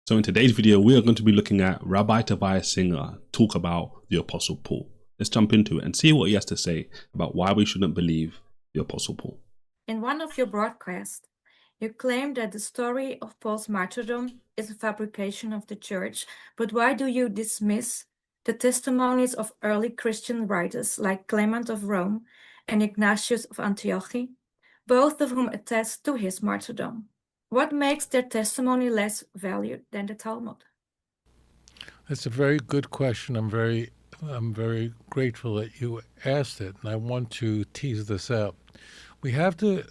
So in today's video, we are going to be looking at Rabbi Tovia Singer talk about the Apostle Paul. Let's jump into it and see what he has to say about why we shouldn't believe the Apostle Paul. In one of your broadcasts, you claim that the story of Paul's martyrdom is a fabrication of the church, but why do you dismiss the testimonies of early Christian writers like Clement of Rome and Ignatius of Antioch, both of whom attest to his martyrdom? What makes their testimony less valued than the Talmud? That's a very good question. I'm very grateful that you asked it, and I want to tease this out. We have to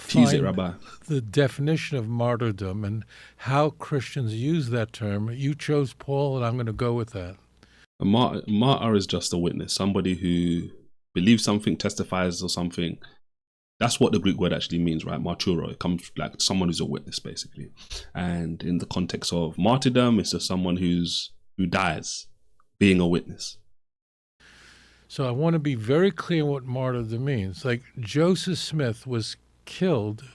Tease it, find Rabbi. the definition of martyrdom and how Christians use that term. You chose Paul, and I'm going to go with that. A martyr is just a witness, somebody who believes something, testifies or something. That's what the Greek word actually means, right? Martyro. It comes like someone who's a witness, basically. And in the context of martyrdom, it's just someone who dies being a witness. So I want to be very clear what martyrdom means. Like Joseph Smith was killed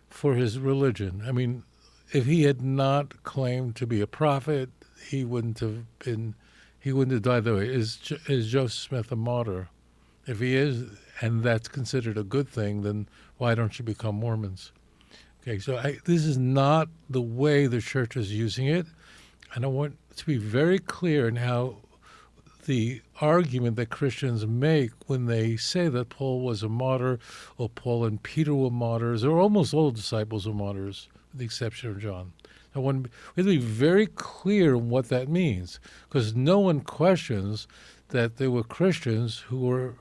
for his religion. I mean, if he had not claimed to be a prophet, he wouldn't have died that way. Is Joseph Smith a martyr? If he is, and that's considered a good thing, then why don't you become Mormons? Okay, so this is not the way the church is using it. And I want to be very clear in how the argument that Christians make when they say that Paul was a martyr, or Paul and Peter were martyrs, or almost all disciples were martyrs, with the exception of John. We have to be very clear on what that means, because no one questions that there were Christians who were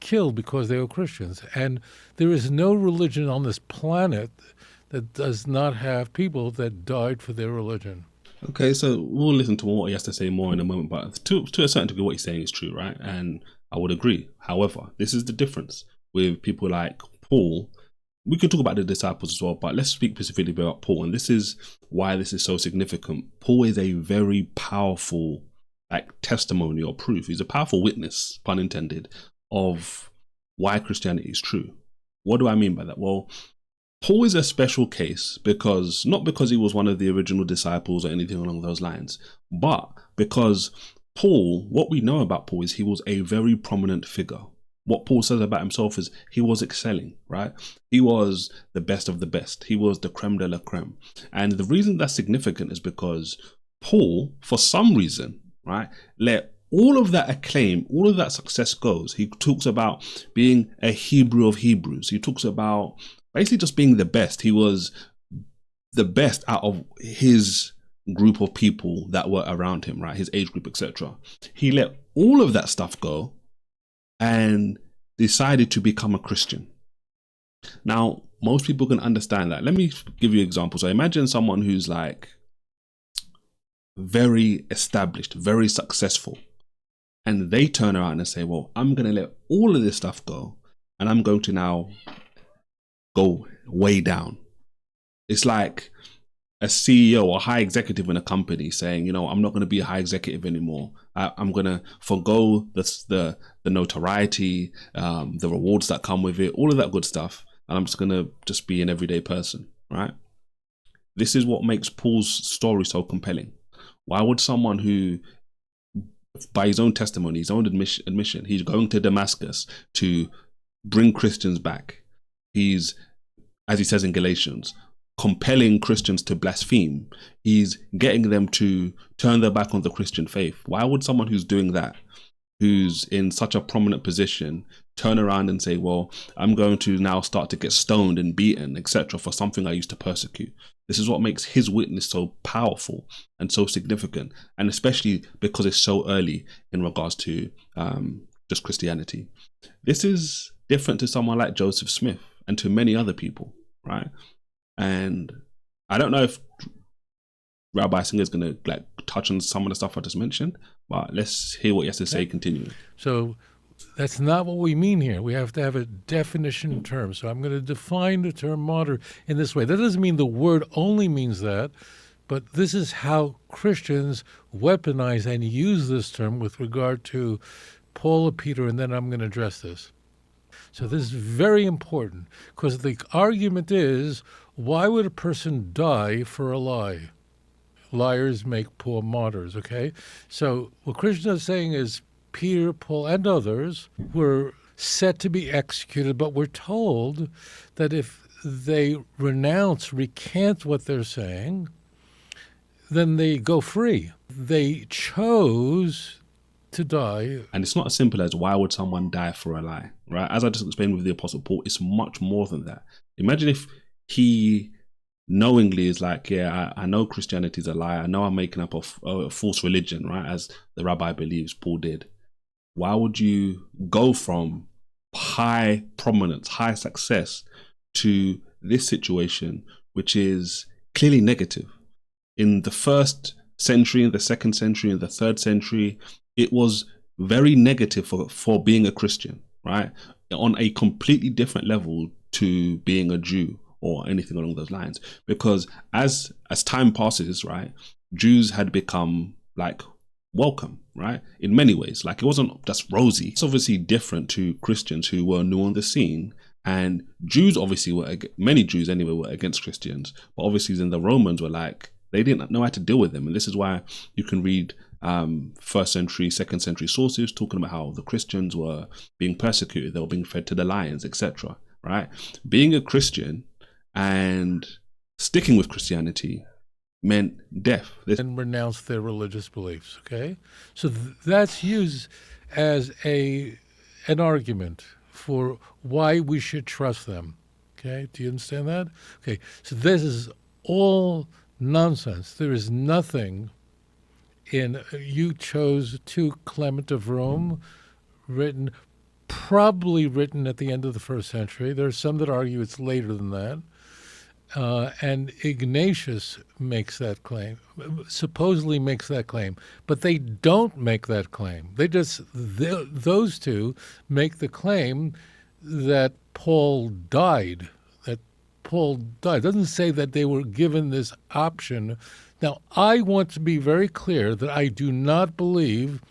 killed because they were Christians. And there is no religion on this planet that does not have people that died for their religion. Okay, so we'll listen to what he has to say more in a moment, but to a certain degree what he's saying is true, right? And I would agree. However, this is the difference with people like Paul. We could talk about the disciples as well, but let's speak specifically about Paul. And this is why this is so significant. Paul is a very powerful testimony or proof. He's a powerful witness, pun intended, of why Christianity is true. What do I mean by that? Well, Paul is a special case not because he was one of the original disciples or anything along those lines, but because Paul, what we know about Paul is he was a very prominent figure. What Paul says about himself is he was excelling, right? He was the best of the best. He was the creme de la creme. And the reason that's significant is because Paul, for some reason, right, let all of that acclaim, all of that success goes. He talks about being a Hebrew of Hebrews. He talks about basically just being the best. He was the best out of his group of people that were around him, right? His age group, etc. He let all of that stuff go and decided to become a Christian. Now, most people can understand that. Let me give you examples. So imagine someone who's like very established, very successful, and they turn around and say, well, I'm going to let all of this stuff go and I'm going to now go way down. It's like a CEO or high executive in a company saying, I'm not going to be a high executive anymore. I'm going to forgo the notoriety, the rewards that come with it, all of that good stuff. And I'm just going to just be an everyday person, right? This is what makes Paul's story so compelling. Why would someone who, by his own testimony, his own admission, he's going to Damascus to bring Christians back. He's, as he says in Galatians, compelling Christians to blaspheme. He's getting them to turn their back on the Christian faith. Why would someone who's doing that, who's in such a prominent position, turn around and say, well, I'm going to now start to get stoned and beaten, etc., for something I used to persecute? This is what makes his witness so powerful and so significant, and especially because it's so early in regards to just Christianity. This is different to someone like Joseph Smith and to many other people, right? And I don't know if Rabbi Singer is going to touch on some of the stuff I just mentioned, but let's hear what he has to say continuing. So that's not what we mean here. We have to have a definition term. So I'm going to define the term martyr in this way. That doesn't mean the word only means that, but this is how Christians weaponize and use this term with regard to Paul or Peter, and then I'm going to address this. So this is very important, because the argument is, why would a person die for a lie? liars make poor martyrs, okay? So what Krishna is saying is Peter, Paul, and others were set to be executed, but we're told that if they recant what they're saying, then they go free. They chose to die. And it's not as simple as why would someone die for a lie, right? As I just explained with the Apostle Paul, it's much more than that. Imagine if he knowingly is like, yeah, I know Christianity is a lie. I know I'm making up a false religion, right? As the rabbi believes Paul did. Why would you go from high prominence, high success to this situation, which is clearly negative? In the first century, in the second century, in the third century, it was very negative for being a Christian, right? On a completely different level to being a Jew or anything along those lines. Because as time passes, right, Jews had become like welcome, right? In many ways, like it wasn't just rosy. It's obviously different to Christians who were new on the scene. And Jews obviously many Jews anyway were against Christians. But obviously then the Romans were like, they didn't know how to deal with them. And this is why you can read first century, second century sources talking about how the Christians were being persecuted, they were being fed to the lions, etc. Right? Being a Christian and sticking with Christianity meant death. And renounce their religious beliefs, okay? So that's used as an argument for why we should trust them, okay? Do you understand that? Okay, so this is all nonsense. There is nothing in, you chose 2 Clement of Rome, probably written at the end of the first century. There are some that argue it's later than that. And Ignatius makes that claim, supposedly makes that claim, but they don't make that claim. Those two make the claim that Paul died, It doesn't say that they were given this option. Now, I want to be very clear that I do not believe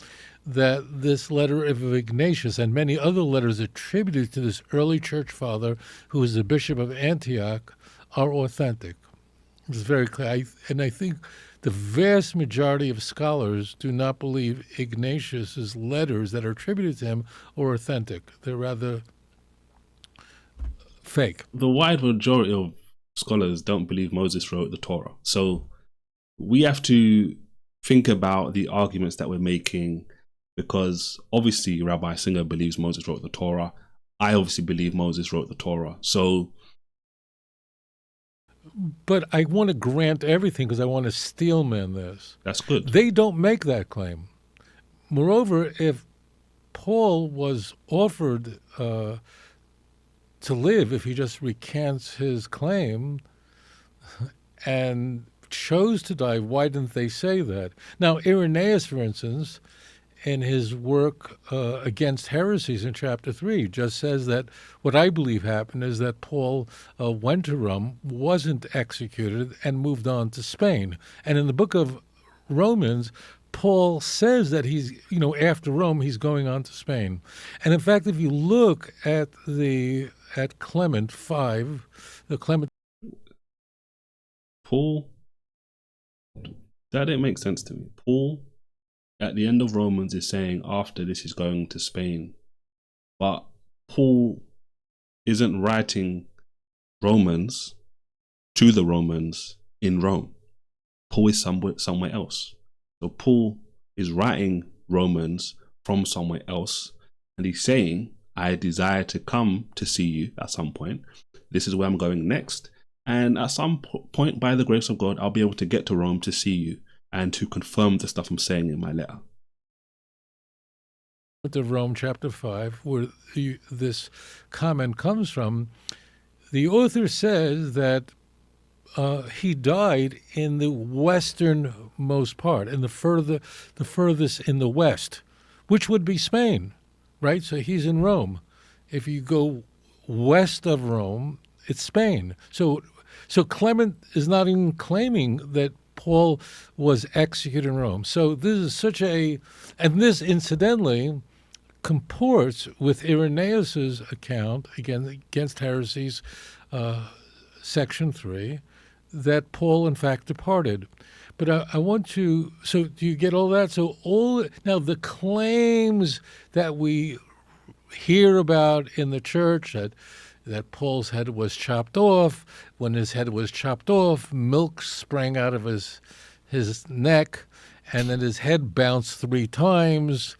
that this letter of Ignatius and many other letters attributed to this early church father who was the bishop of Antioch are authentic. It's very clear. I think the vast majority of scholars do not believe Ignatius's letters that are attributed to him are authentic. They're rather fake. The wide majority of scholars don't believe Moses wrote the Torah. So we have to think about the arguments that we're making, because obviously Rabbi Singer believes Moses wrote the Torah. I obviously believe Moses wrote the Torah. But I want to grant everything because I want to steelman this. That's good. They don't make that claim. Moreover, if Paul was offered to live, if he just recants his claim and chose to die, why didn't they say that? Now, Irenaeus, for instance, in his work against heresies in chapter 3, just says that what I believe happened is that Paul went to Rome, wasn't executed, and moved on to Spain. And in the book of Romans, Paul says that he's, after Rome, he's going on to Spain. And in fact, if you look at Clement 5, the Clement... Paul, that didn't make sense to me. Paul, at the end of Romans, is saying after this he's going to Spain. But Paul isn't writing Romans to the Romans in Rome. Paul is somewhere else. So Paul is writing Romans from somewhere else, and he's saying, I desire to come to see you at some point. This is where I'm going next. And at some point, by the grace of God, I'll be able to get to Rome to see you and to confirm the stuff I'm saying in my letter. Of Rome, chapter 5, where this comment comes from, the author says that he died in the westernmost part, in the furthest in the west, which would be Spain, right? So he's in Rome. If you go west of Rome, it's Spain. So Clement is not even claiming that Paul was executed in Rome. So this is and this incidentally comports with Irenaeus's account, again, against heresies, section 3, that Paul in fact departed. But I want to, so do you get all that? So now the claims that we hear about in the church that Paul's head was chopped off, when his head was chopped off, milk sprang out of his neck, and then his head bounced 3 times,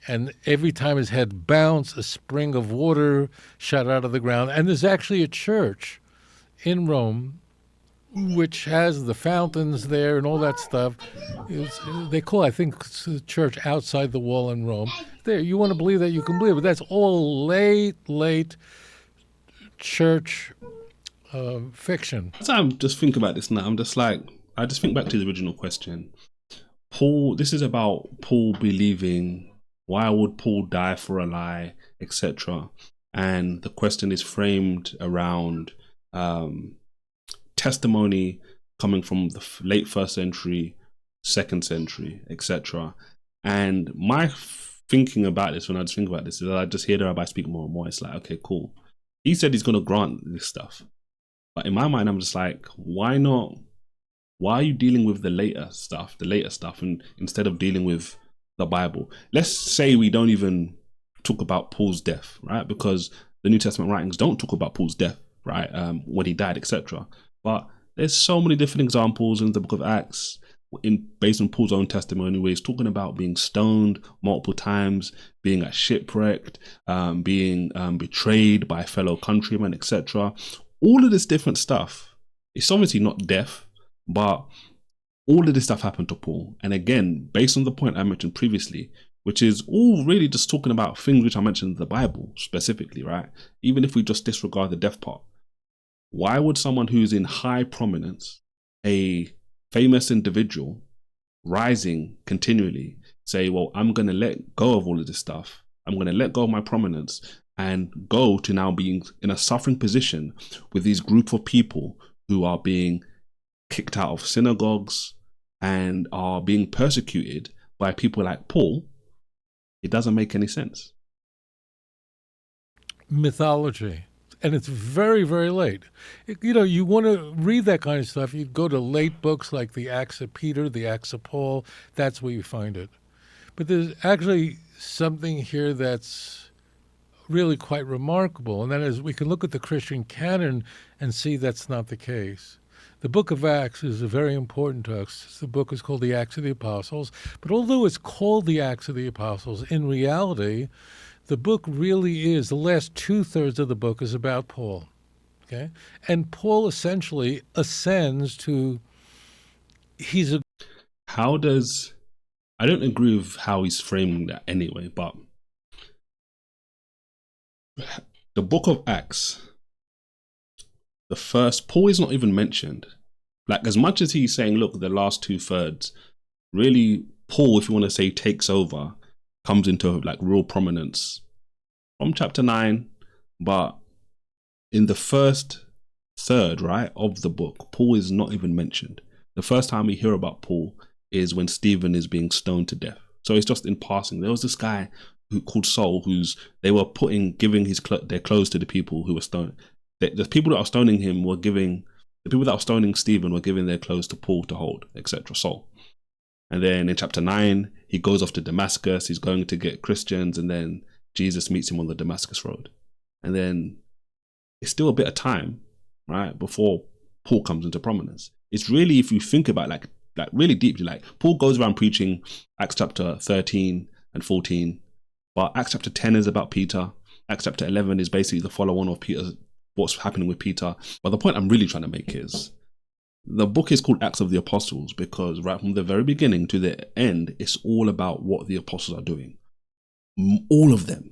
and every time his head bounced, a spring of water shot out of the ground. And there's actually a church in Rome which has the fountains there and all that stuff. They call, I think, the church outside the wall in Rome. There, you want to believe that, you can believe it. That's all late church fiction. As I'm just thinking about this now, I'm just like, I just think back to the original question. Paul, this is about Paul believing, why would Paul die for a lie, etc. And the question is framed around testimony coming from the late 1st century, 2nd century, etc. And my thinking about this, when I just think about this, is that I just hear the rabbi speak more and more. It's like, okay, cool. He said he's going to grant this stuff. But in my mind, I'm just like, why not? Why are you dealing with the later stuff, and instead of dealing with the Bible? Let's say we don't even talk about Paul's death, right? Because the New Testament writings don't talk about Paul's death, right? When he died, etc. But there's so many different examples in the book of Acts, based on Paul's own testimony, where he's talking about being stoned multiple times, being shipwrecked, being betrayed by fellow countrymen, etc. All of this different stuff. It's obviously not death, but all of this stuff happened to Paul. And again, based on the point I mentioned previously, which is all really just talking about things which I mentioned in the Bible specifically, right? Even if we just disregard the death part. Why would someone who's in high prominence, a famous individual, rising continually, say, well, I'm going to let go of all of this stuff. I'm going to let go of my prominence and go to now being in a suffering position with these group of people who are being kicked out of synagogues and are being persecuted by people like Paul? It doesn't make any sense. Mythology. And it's very, very late. You want to read that kind of stuff, you go to late books like the Acts of Peter, the Acts of Paul. That's where you find it. But there's actually something here that's really quite remarkable, and that is we can look at the Christian canon and see that's not the case. The book of Acts is very important to us. The book is called the Acts of the Apostles. But although it's called the Acts of the Apostles, in reality, the book really is, the last 2/3 of the book is about Paul. Okay? And Paul essentially ascends to, I don't agree with how he's framing that anyway, but the book of Acts, Paul is not even mentioned. Like, as much as he's saying, look, the last 2/3, really Paul, if you want to say, takes over, comes into like real prominence from chapter 9, but in the first third, right, of the book, Paul is not even mentioned. The first time we hear about Paul is when Stephen is being stoned to death. So it's just in passing. There was this guy called Saul, they were giving their clothes to the people who were stoned. The people that are stoning him were giving, the people that were stoning Stephen were giving their clothes to Paul to hold, etc. Saul. And then in chapter 9, he goes off to Damascus. He's going to get Christians, and then Jesus meets him on the Damascus road. And then it's still a bit of time, right, before Paul comes into prominence. It's really, if you think about like really deeply, like Paul goes around preaching Acts chapter 13 and 14, but Acts chapter 10 is about Peter. Acts chapter 11 is basically the follow-on of Peter, what's happening with Peter. But the point I'm really trying to make is, the book is called Acts of the Apostles because right from the very beginning to the end, it's all about what the apostles are doing. All of them,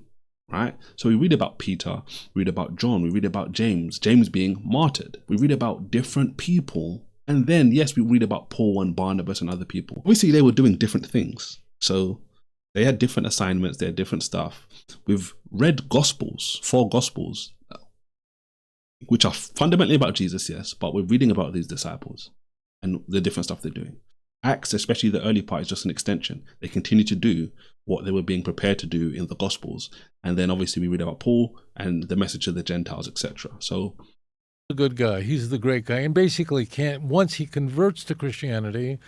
right? So we read about Peter, we read about John, we read about James being martyred. We read about different people. And then, yes, we read about Paul and Barnabas and other people. Obviously, they were doing different things. So they had different assignments, they had different stuff. We've read Gospels, 4 Gospels, which are fundamentally about Jesus, yes, but we're reading about these disciples and the different stuff they're doing. Acts, especially the early part, is just an extension. They continue to do what they were being prepared to do in the Gospels. And then obviously we read about Paul and the message to the Gentiles, etc. So a good guy. He's the great guy. And basically once he converts to Christianity,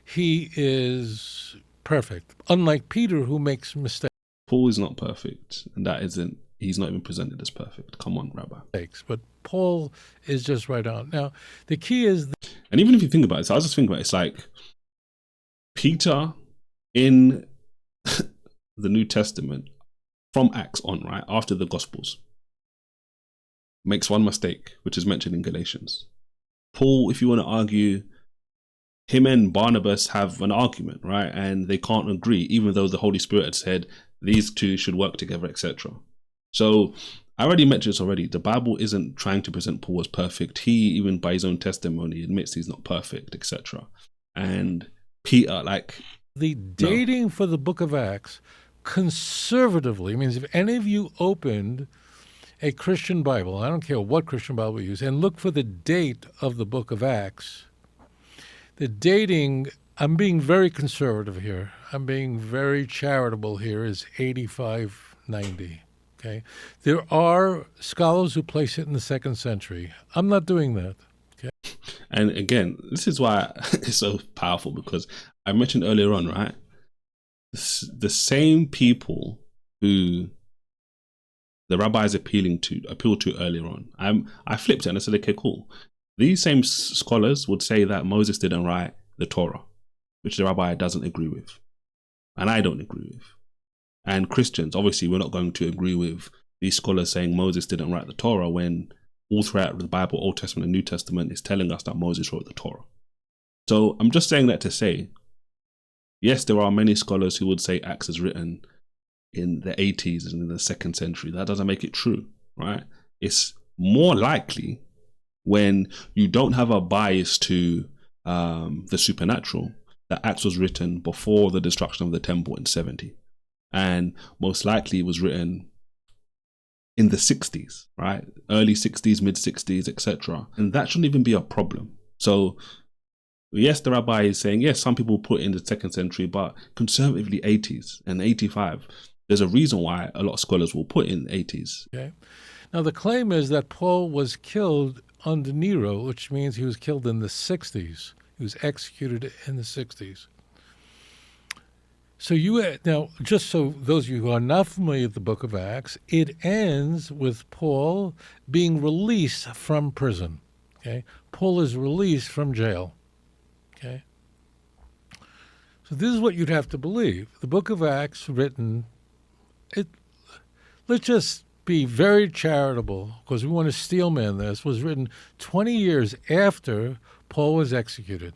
he is perfect. Unlike Peter, who makes mistakes. Paul is not perfect, and he's not even presented as perfect. Come on, Rabbi. But Paul is just right on. Now, the key is... And even if you think about it, so I was just thinking about it, it's like Peter in the New Testament, from Acts on, right, after the Gospels, makes one mistake, which is mentioned in Galatians. Paul, if you want to argue, him and Barnabas have an argument, right? And they can't agree, even though the Holy Spirit had said these two should work together, etc. So I already mentioned this already. The Bible isn't trying to present Paul as perfect. He, even by his own testimony, admits he's not perfect, etc. And Peter, the dating for the book of Acts conservatively means if any of you opened a Christian Bible, I don't care what Christian Bible you use, and look for the date of the book of Acts, the dating, I'm being very conservative here, I'm being very charitable here, is 85-90. Okay, there are scholars who place it in the 2nd century. I'm not doing that. Okay, and again, this is why it's so powerful, because I mentioned earlier on, right? The same people who the rabbis appealed to earlier on. I flipped it and I said, okay, cool. These same scholars would say that Moses didn't write the Torah, which the rabbi doesn't agree with, and I don't agree with. And Christians, obviously, we're not going to agree with these scholars saying Moses didn't write the Torah when all throughout the Bible, Old Testament and New Testament, is telling us that Moses wrote the Torah. So I'm just saying that to say, yes, there are many scholars who would say Acts is written in the 80s and in the 2nd century. That doesn't make it true, right? It's more likely, when you don't have a bias to the supernatural, that Acts was written before the destruction of the temple in 70. And most likely it was written in the 60s, right? Early 60s, mid 60s, etc. And that shouldn't even be a problem. So yes, the rabbi is saying, yes, some people put in the 2nd century, but conservatively 80s and 85. There's a reason why a lot of scholars will put in 80s. Okay. Now the claim is that Paul was killed under Nero, which means he was killed in the 60s. He was executed in the 60s. So now, just so those of you who are not familiar with the book of Acts, it ends with Paul being released from prison. Okay, Paul is released from jail. Okay, so this is what you'd have to believe. The book of Acts, written, let's just be very charitable, because we want to steelman this, was written 20 years after Paul was executed.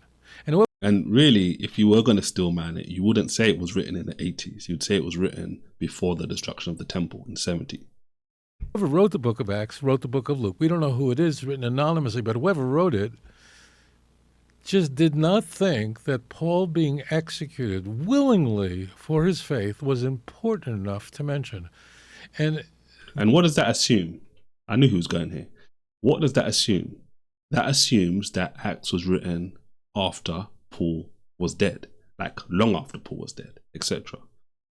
And really, if you were going to steelman it, you wouldn't say it was written in the 80s. You'd say it was written before the destruction of the temple in 70. Whoever wrote the book of Acts wrote the book of Luke. We don't know who it is, written anonymously, but whoever wrote it just did not think that Paul being executed willingly for his faith was important enough to mention. And what does that assume? I knew who was going here. What does that assume? That assumes that Acts was written after Paul was dead, like long after Paul was dead, etc.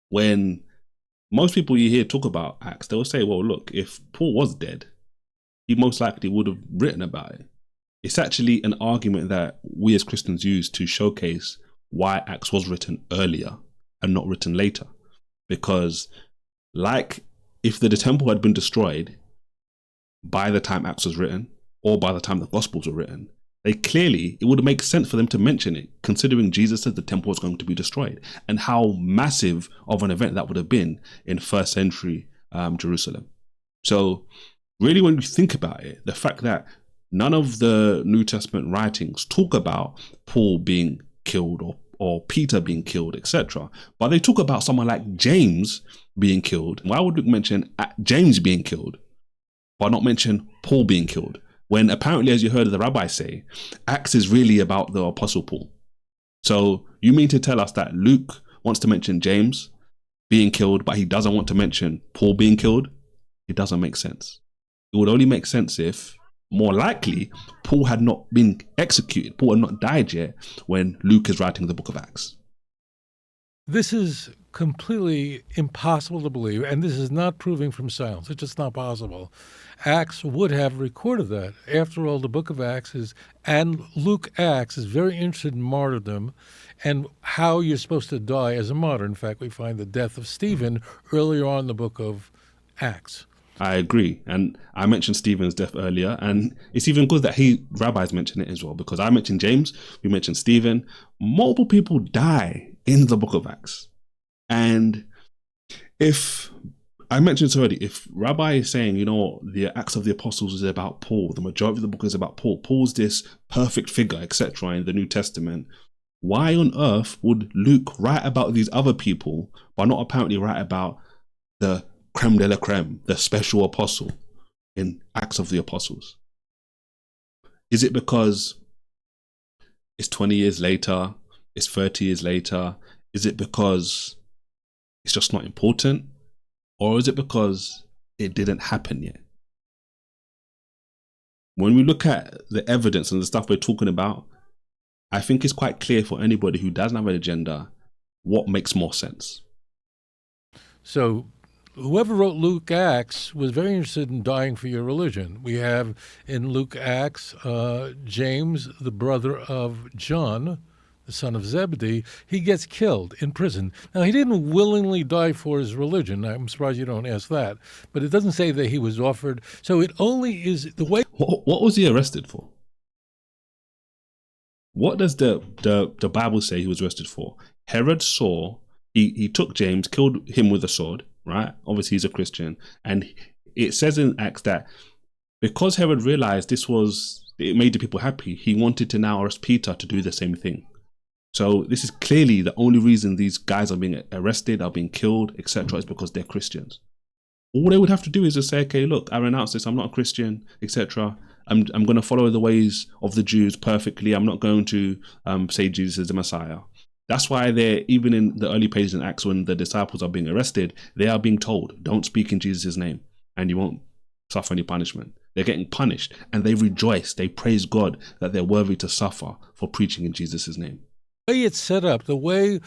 When most people you hear talk about Acts, they'll say, well, look, if Paul was dead, he most likely would have written about it. It's actually an argument that we as Christians use to showcase why Acts was written earlier and not written later. Because like if the temple had been destroyed by the time Acts was written, or by the time the Gospels were written, it would make sense for them to mention it, considering Jesus said the temple was going to be destroyed, and how massive of an event that would have been in 1st century Jerusalem. So really, when you think about it, the fact that none of the New Testament writings talk about Paul being killed or Peter being killed, etc., but they talk about someone like James being killed. Why would Luke mention James being killed, but not mention Paul being killed? When apparently, as you heard the rabbi say, Acts is really about the Apostle Paul. So you mean to tell us that Luke wants to mention James being killed, but he doesn't want to mention Paul being killed? It doesn't make sense. It would only make sense if, more likely, Paul had not been Paul had not died yet when Luke is writing the book of Acts. This is completely impossible to believe, and this is not proving from silence. It's just not possible. Acts would have recorded that. After all, the book of Acts and Luke Acts is very interested in martyrdom and how you're supposed to die as a martyr. In fact, we find the death of Stephen earlier on in the book of Acts. I agree. And I mentioned Stephen's death earlier, and it's even good that rabbis mention it as well, because I mentioned James, we mentioned Stephen. Multiple people die in the book of Acts. And if I mentioned this already, if Rabbi is saying, the Acts of the Apostles is about Paul, the majority of the book is about Paul, Paul's this perfect figure, etc. in the New Testament, why on earth would Luke write about these other people, but not apparently write about the creme de la creme, the special apostle in Acts of the Apostles? Is it because it's 20 years later, it's 30 years later? Is it because it's just not important? Or is it because it didn't happen yet? When we look at the evidence and the stuff we're talking about, I think it's quite clear for anybody who doesn't have an agenda what makes more sense. So whoever wrote Luke Acts was very interested in dying for your religion. We have in Luke Acts, James, the brother of John, the son of Zebedee, he gets killed in prison. Now, he didn't willingly die for his religion. I'm surprised you don't ask that. But it doesn't say that he was offered. So it only is the way... What was he arrested for? What does the Bible say he was arrested for? Herod saw, he took James, killed him with a sword, right? Obviously, he's a Christian. And it says in Acts that because Herod realized it made the people happy, he wanted to now arrest Peter to do the same thing. So this is clearly the only reason these guys are being arrested, are being killed, etc., is because they're Christians. All they would have to do is just say, okay, look, I renounce this, I'm not a Christian, etc. I'm going to follow the ways of the Jews perfectly. I'm not going to say Jesus is the Messiah. That's why they're, even in the early pages in Acts, when the disciples are being arrested, they are being told, don't speak in Jesus' name and you won't suffer any punishment. They're getting punished and they rejoice. They praise God that they're worthy to suffer for preaching in Jesus' name. The way it's set up, the way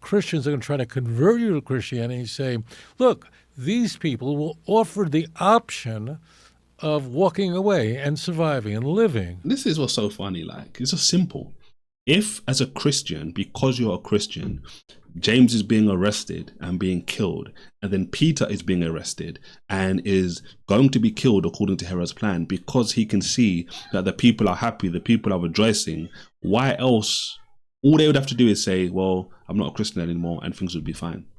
Christians are going to try to convert you to Christianity, say, look, these people will offer the option of walking away and surviving and living. This is what's so funny. It's just simple. If, as a Christian, because you're a Christian, James is being arrested and being killed, and then Peter is being arrested and is going to be killed according to Herod's plan, because he can see that the people are happy, the people are rejoicing, why else? All they would have to do is say, well, I'm not a Christian anymore, and things would be fine.